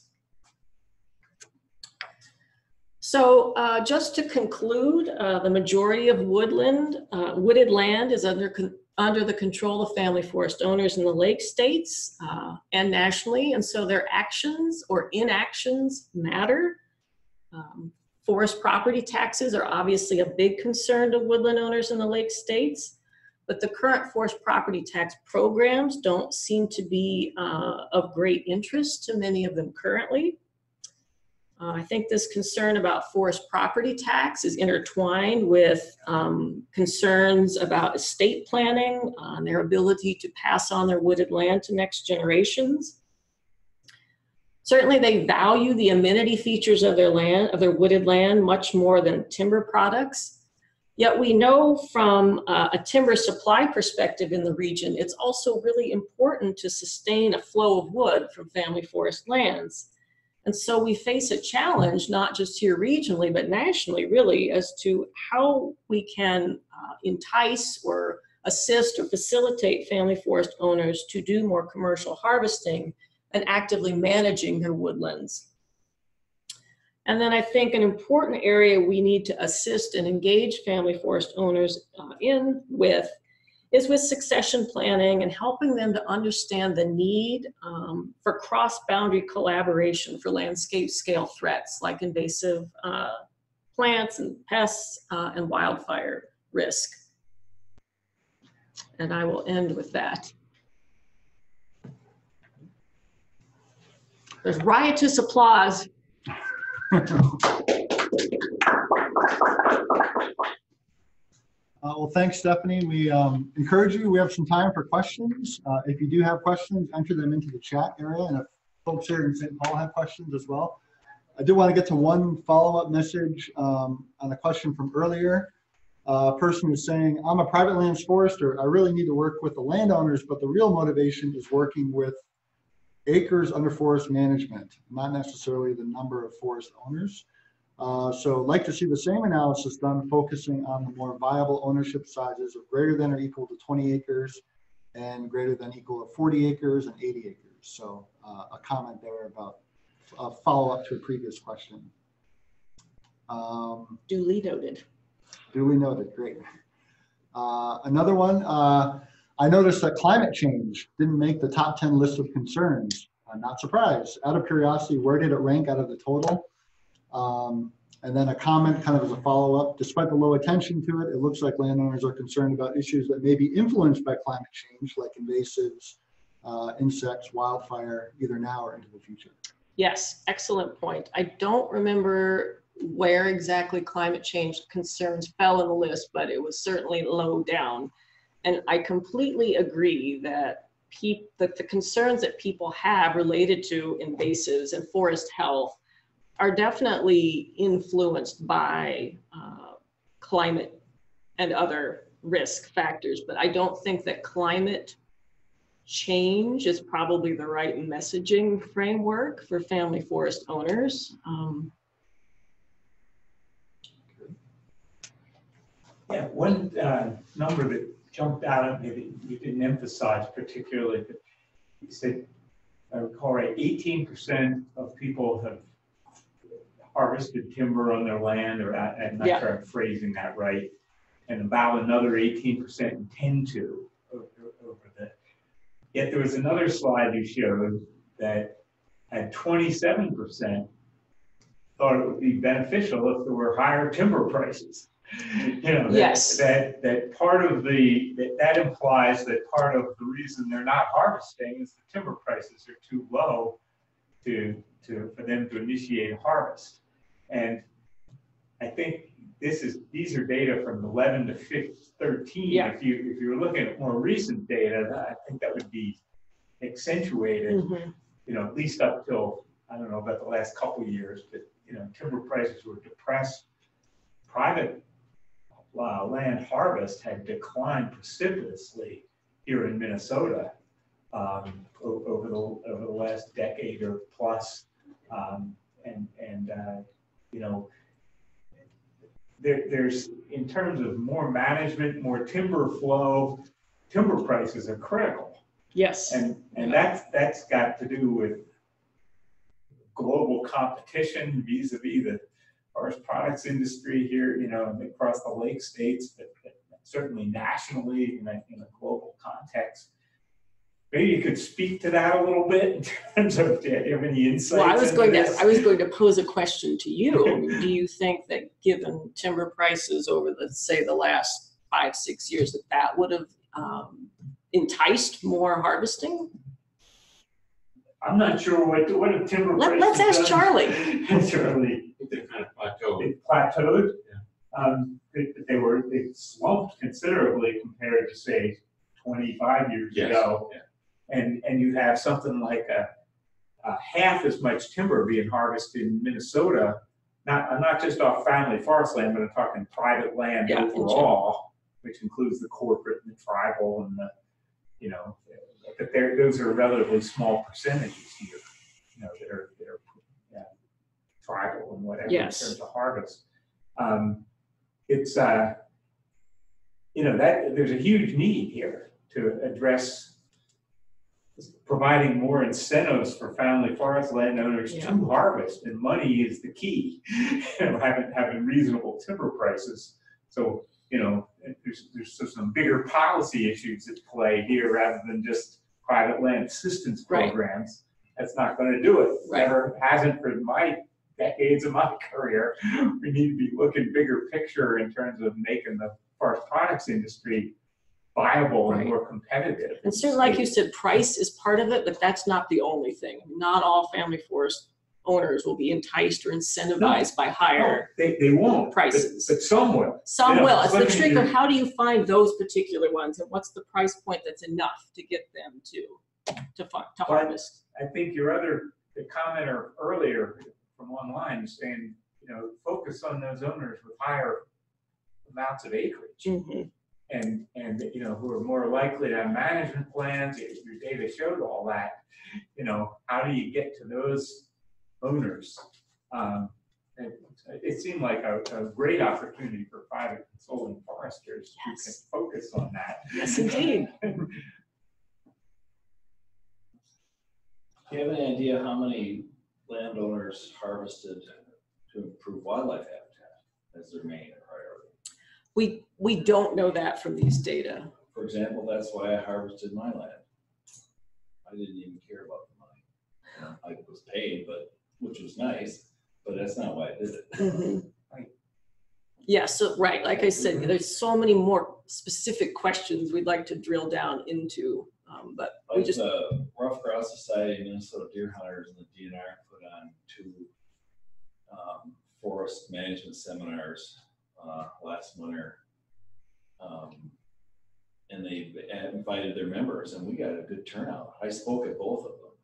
So just to conclude, the majority of wooded land is under the control of family forest owners in the Lake States and nationally, and so their actions or inactions matter. Forest property taxes are obviously a big concern to woodland owners in the Lake States, but the current forest property tax programs don't seem to be of great interest to many of them currently. I think this concern about forest property tax is intertwined with concerns about estate planning, their ability to pass on their wooded land to next generations. Certainly they value the amenity features of their land, of their wooded land, much more than timber products. Yet we know from a timber supply perspective in the region, it's also really important to sustain a flow of wood from family forest lands. And so we face a challenge, not just here regionally, but nationally, really, as to how we can entice or assist or facilitate family forest owners to do more commercial harvesting and actively managing their woodlands. And then I think an important area we need to assist and engage family forest owners is with succession planning and helping them to understand the need for cross-boundary collaboration for landscape scale threats like invasive plants and pests and wildfire risk. And I will end with that. There's riotous applause. Well, thanks, Stephanie. We encourage you. We have some time for questions. If you do have questions, enter them into the chat area. And if folks here in St. Paul have questions as well. I do want to get to one follow-up message on a question from earlier. A person is saying, I'm a private lands forester. I really need to work with the landowners, but the real motivation is working with acres under forest management, not necessarily the number of forest owners. So I'd like to see the same analysis done, focusing on the more viable ownership sizes of greater than or equal to 20 acres and greater than or equal to 40 acres and 80 acres. So a comment there about a follow-up to a previous question. Duly noted. Duly noted, great. Another one, I noticed that climate change didn't make the top 10 list of concerns. I'm not surprised. Out of curiosity, where did it rank out of the total? And then a comment kind of as a follow-up, despite the low attention to it, it looks like landowners are concerned about issues that may be influenced by climate change, like invasives, insects, wildfire, either now or into the future. Yes, excellent point. I don't remember where exactly climate change concerns fell on the list, but it was certainly low down. And I completely agree that the concerns that people have related to invasives and forest health are definitely influenced by climate and other risk factors, but I don't think that climate change is probably the right messaging framework for family forest owners. Yeah, one number that jumped out at me that you didn't emphasize particularly, but you said, if I recall right, 18% of people have harvested timber on their land, or I'm not sure I'm phrasing that right, and about another 18% intend to over the. Yet there was another slide you showed that had 27% thought it would be beneficial if there were higher timber prices. You know, yes. That part of that implies that part of the reason they're not harvesting is the timber prices are too low for them to initiate a harvest. And I think these are data from 11 to 13. Yeah. If you're looking at more recent data, I think that would be accentuated. You know, at least up till, I don't know about the last couple of years, but you know, timber prices were depressed. Private land harvest had declined precipitously here in Minnesota over the last decade or plus, you know, there's in terms of more management, more timber flow, timber prices are critical. Yes, and that's got to do with global competition vis-a-vis the forest products industry here, you know, across the lake states, but certainly nationally in a global context. Maybe you could speak to that a little bit in terms of, do you have any insights? Well, I was going to pose a question to you. I mean, do you think that given timber prices over the last 5-6 years, that would have enticed more harvesting? I'm not sure what the timber prices. Let's ask Charlie. Charlie. They kind of plateaued. It plateaued. Yeah. They slumped considerably compared to say 25 years ago. Yeah. And you have something like a half as much timber being harvested in Minnesota, not just off family forest land, but I'm talking private land overall, which includes the corporate and the tribal and the, you know, but those are relatively small percentages here, you know, that are tribal and whatever Yes. in terms of harvest. It's you know, that there's a huge need here to address providing more incentives for family forest landowners to harvest, and money is the key. You know, having reasonable timber prices. So, you know, there's some bigger policy issues at play here rather than just private land assistance programs. That's not going to do it. Never hasn't for my decades of my career. We need to be looking bigger picture in terms of making the forest products industry viable and more competitive. And certainly, like you said, price is part of it, but that's not the only thing. Not all family forest owners will be enticed or incentivized by higher they won't prices. But some will. Some will. It's the trick of how do you find those particular ones, and what's the price point that's enough to get them to harvest. I think the commenter earlier from online is saying, you know, focus on those owners with higher amounts of acreage. And you know, who are more likely to have management plans. Your data showed all that. You know, how do you get to those owners? And it seemed like a great opportunity for private consulting foresters who can focus on that. Yes, indeed. Do you have any idea how many landowners harvested to improve wildlife habitat as their main priority? We don't know that from these data. For example, that's why I harvested my land. I didn't even care about the money. You know, I was paid, which was nice, but that's not why I did it. Yeah, so like I said, there's so many more specific questions we'd like to drill down into, but we just Rough Grouse Society, Minnesota Deer Hunters, and the DNR put on 2 forest management seminars last winter, and they invited their members, and we got a good turnout. I spoke at both of them,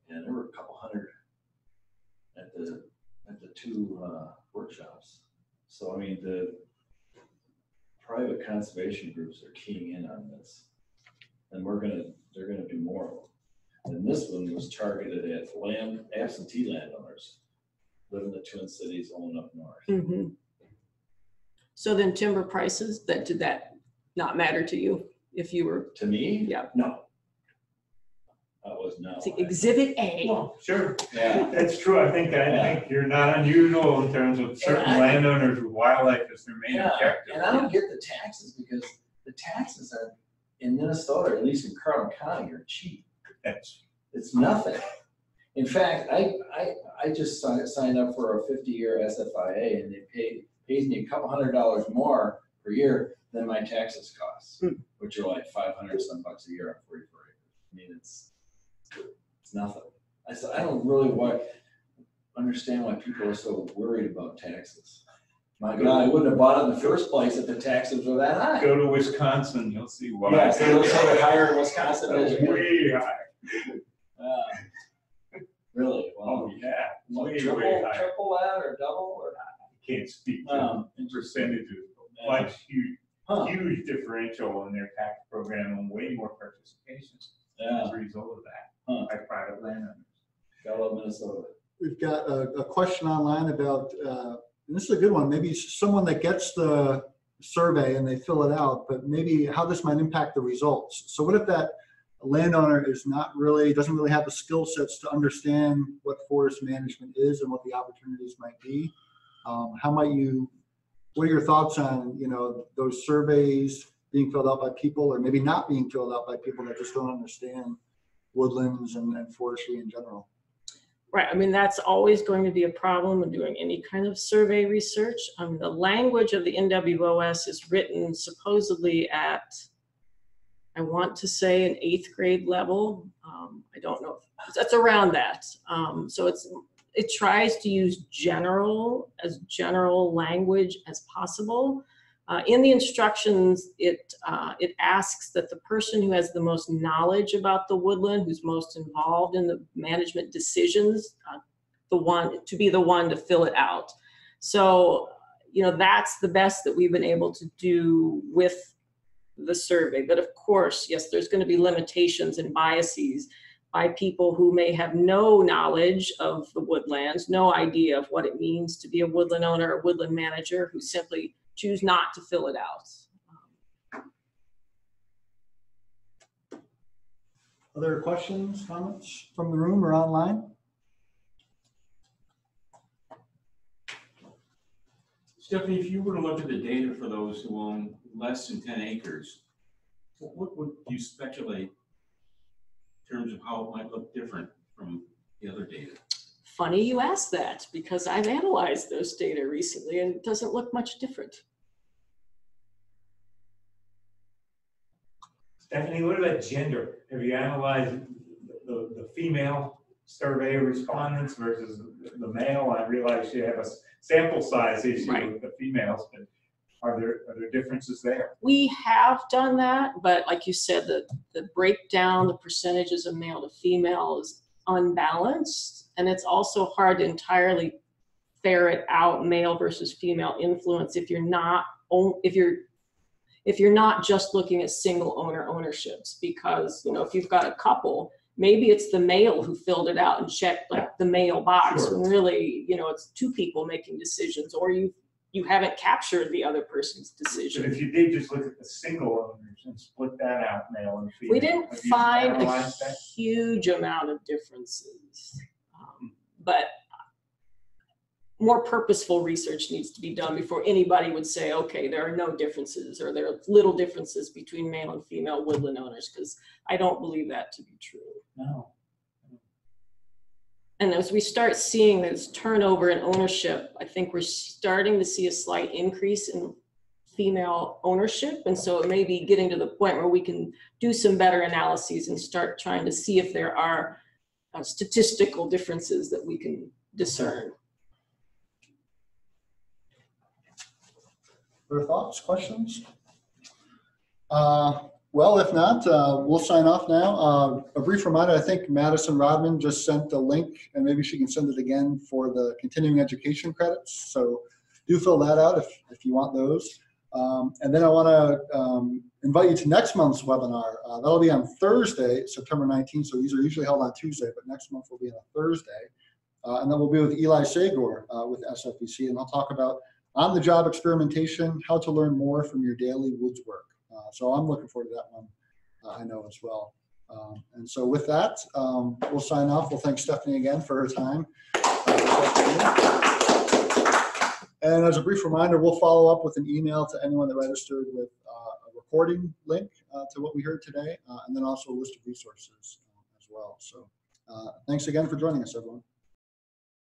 and there were a couple hundred at the 2 workshops. So I mean, the private conservation groups are keying in on this, and they're gonna do more of them. And this one was targeted at absentee landowners living in the Twin Cities, own up north. So then timber prices, did that not matter to you if you were? To me? Yeah. No. That was no. See, Exhibit A. Well, sure. Yeah. That's true. I think you're not unusual in terms of certain landowners with wildlife as their main objective. And I don't get the taxes, because the taxes are in Minnesota, at least in Carlton County, are cheap. It's nothing. In fact, I just signed up for a 50-year SFIA, and they pays me a couple $100 more per year than my taxes cost, which are like $500 some bucks a year on 44 acres. I mean, it's nothing. I don't really understand why people are so worried about taxes. My God, I wouldn't have bought it in the first place if the taxes were that high. Go to Wisconsin, you'll see why. Yeah, so it looks like higher in Wisconsin. Way high. Really? Well, Oh yeah, way triple that or double or? Can't speak to percentages. Much huge differential in their tax program and way more participation as a result of that by private landowners. Gotta love Minnesota. We've got a question online about, and this is a good one, maybe someone that gets the survey and they fill it out, but maybe how this might impact the results. So what if that landowner doesn't really have the skill sets to understand what forest management is and what the opportunities might be? What are your thoughts on, you know, those surveys being filled out by people, or maybe not being filled out by people that just don't understand woodlands and forestry in general? Right, I mean, that's always going to be a problem when doing any kind of survey research. The language of the NWOS is written supposedly at, I want to say, an 8th grade level. I don't know, that's around that. So it tries to use general language as possible. In the instructions, it asks that the person who has the most knowledge about the woodland, who's most involved in the management decisions, be the one to fill it out. So, you know, that's the best that we've been able to do with the survey. But of course, yes, there's going to be limitations and biases by people who may have no knowledge of the woodlands, no idea of what it means to be a woodland owner or woodland manager, who simply choose not to fill it out. Other questions, comments from the room or online? Stephanie, if you were to look at the data for those who own less than 10 acres, what would you speculate in terms of how it might look different from the other data? Funny you ask that, because I've analyzed those data recently and it doesn't look much different. Stephanie, what about gender? Have you analyzed the female survey respondents versus the male? I realize you have a sample size issue with the females, but are there differences there? We have done that, but like you said, the breakdown, the percentages of male to female is unbalanced, and it's also hard to entirely ferret out male versus female influence if you're not just looking at single owner ownerships, because if you've got a couple, maybe it's the male who filled it out and checked like the male box, when really it's two people making decisions, or you haven't captured the other person's decision. But if you did just look at the single owners and split that out, male and female, We didn't find a huge amount of differences, but more purposeful research needs to be done before anybody would say, okay, there are no differences, or there are little differences between male and female woodland owners, because I don't believe that to be true. No. And as we start seeing this turnover in ownership, I think we're starting to see a slight increase in female ownership. And so it may be getting to the point where we can do some better analyses and start trying to see if there are statistical differences that we can discern. Other thoughts, questions? Well, if not, we'll sign off now. A brief reminder, I think Madison Rodman just sent the link, and maybe she can send it again for the continuing education credits. So do fill that out if you want those. And then I want to invite you to next month's webinar. That'll be on Thursday, September 19th. So these are usually held on Tuesday, but next month will be on a Thursday. And then we'll be with Eli Sagor with SFPC, and I'll talk about on-the-job experimentation, how to learn more from your daily woods work. So I'm looking forward to that one, I know as well. And so with that, we'll sign off. We'll thank Stephanie again for her time. And as a brief reminder, we'll follow up with an email to anyone that registered with a recording link to what we heard today, and then also a list of resources as well. So thanks again for joining us, everyone.